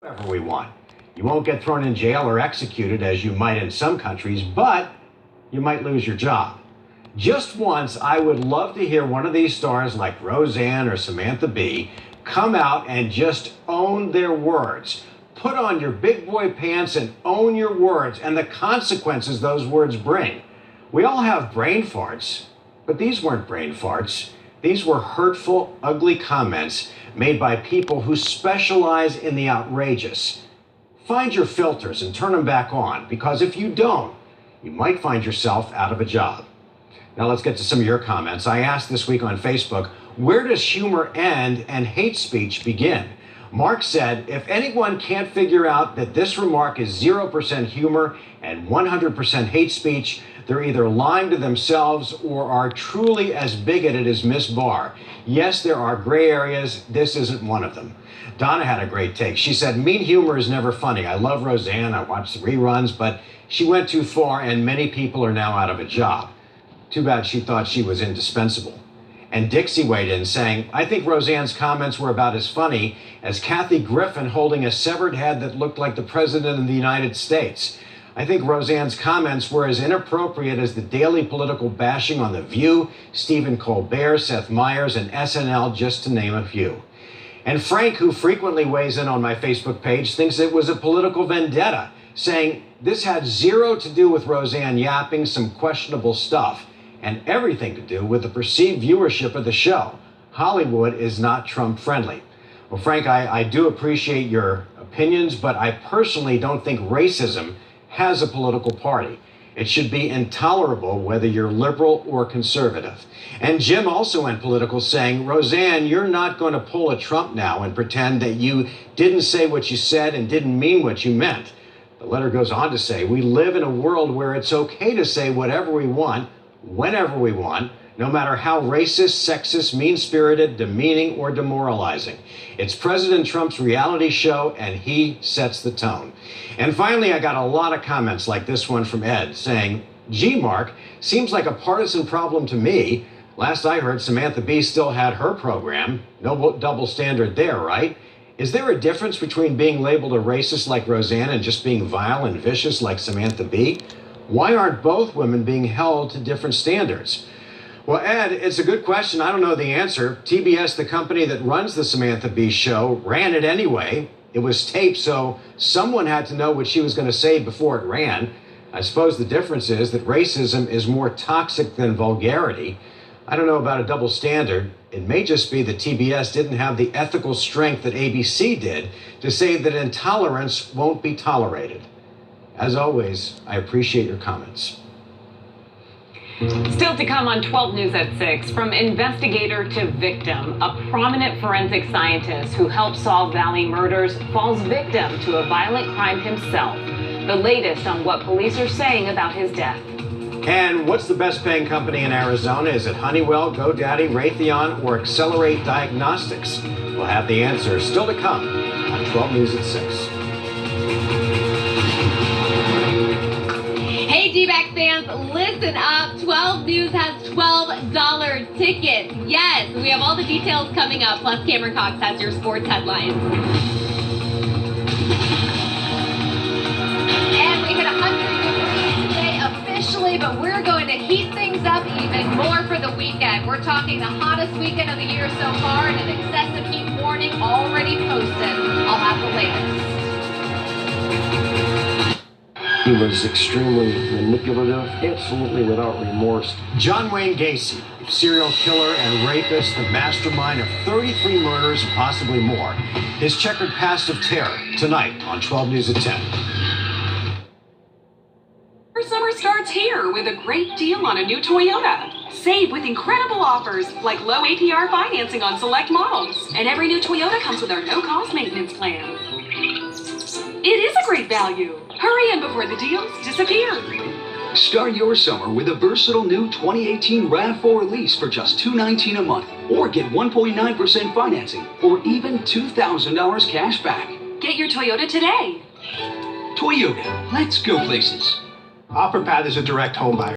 whatever we want. You won't get thrown in jail or executed as you might in some countries, but you might lose your job. Just once, I would love to hear one of these stars like Roseanne or Samantha Bee come out and just own their words. Put on your big boy pants and own your words and the consequences those words bring. We all have brain farts, but these weren't brain farts. These were hurtful, ugly comments made by people who specialize in the outrageous. Find your filters and turn them back on, because if you don't, you might find yourself out of a job. Now let's get to some of your comments. I asked this week on Facebook, where does humor end and hate speech begin? Mark said, if anyone can't figure out that this remark is 0% humor and 100% hate speech, they're either lying to themselves or are truly as bigoted as Miss Barr. Yes, there are gray areas. This isn't one of them. Donna had a great take. She said, mean humor is never funny. I love Roseanne. I watch the reruns, but she went too far and many people are now out of a job. Too bad she thought she was indispensable. And Dixie weighed in saying, I think Roseanne's comments were about as funny as Kathy Griffin holding a severed head that looked like the President of the United States. I think Roseanne's comments were as inappropriate as the daily political bashing on The View, Stephen Colbert, Seth Meyers, and SNL, just to name a few. And Frank, who frequently weighs in on my Facebook page, thinks it was a political vendetta, saying this had zero to do with Roseanne yapping some questionable stuff and everything to do with the perceived viewership of the show. Hollywood is not Trump friendly. Well, Frank, I do appreciate your opinions, but I personally don't think racism has a political party. It should be intolerable whether you're liberal or conservative. And Jim also went political, saying, Roseanne, you're not going to pull a Trump now and pretend that you didn't say what you said and didn't mean what you meant. The letter goes on to say, we live in a world where it's okay to say whatever we want, whenever we want, no matter how racist, sexist, mean-spirited, demeaning, or demoralizing. It's President Trump's reality show, and he sets the tone. And finally, I got a lot of comments like this one from Ed saying, gee, Mark, seems like a partisan problem to me. Last I heard, Samantha Bee still had her program. No double standard there, right? Is there a difference between being labeled a racist like Roseanne and just being vile and vicious like Samantha Bee? Why aren't both women being held to different standards? Well, Ed, it's a good question. I don't know the answer. TBS, the company that runs the Samantha Bee show, ran it anyway. It was taped, so someone had to know what she was going to say before it ran. I suppose the difference is that racism is more toxic than vulgarity. I don't know about a double standard. It may just be that TBS didn't have the ethical strength that ABC did to say that intolerance won't be tolerated. As always, I appreciate your comments. Still to come on 12 News at 6, from investigator to victim, a prominent forensic scientist who helped solve Valley murders falls victim to a violent crime himself. The latest on what police are saying about his death. And what's the best paying company in Arizona? Is it Honeywell, GoDaddy, Raytheon, or Accelerate Diagnostics? We'll have the answer still to come on 12 News at 6. Hey, D-Back fans, listen up. 12 News has $12 tickets. Yes, we have all the details coming up, plus Cameron Cox has your sports headlines. And we hit 100 degrees today officially, but we're going to heat things up even more for the weekend. We're talking the hottest weekend of the year so far, and an excessive heat warning already posted. I'll have the latest. He was extremely manipulative, absolutely without remorse. John Wayne Gacy, serial killer and rapist, the mastermind of 33 murders and possibly more. His checkered past of terror, tonight on 12 News at 10. Summer starts here with a great deal on a new Toyota. Save with incredible offers like low APR financing on select models. And every new Toyota comes with our no-cost maintenance plan. It is a great value. Hurry in before the deals disappear. Start your summer with a versatile new 2018 RAV4 lease for just $219 a month. Or get 1.9% financing or even $2,000 cash back. Get your Toyota today. Toyota, let's go places. OfferPath is a direct home buyer.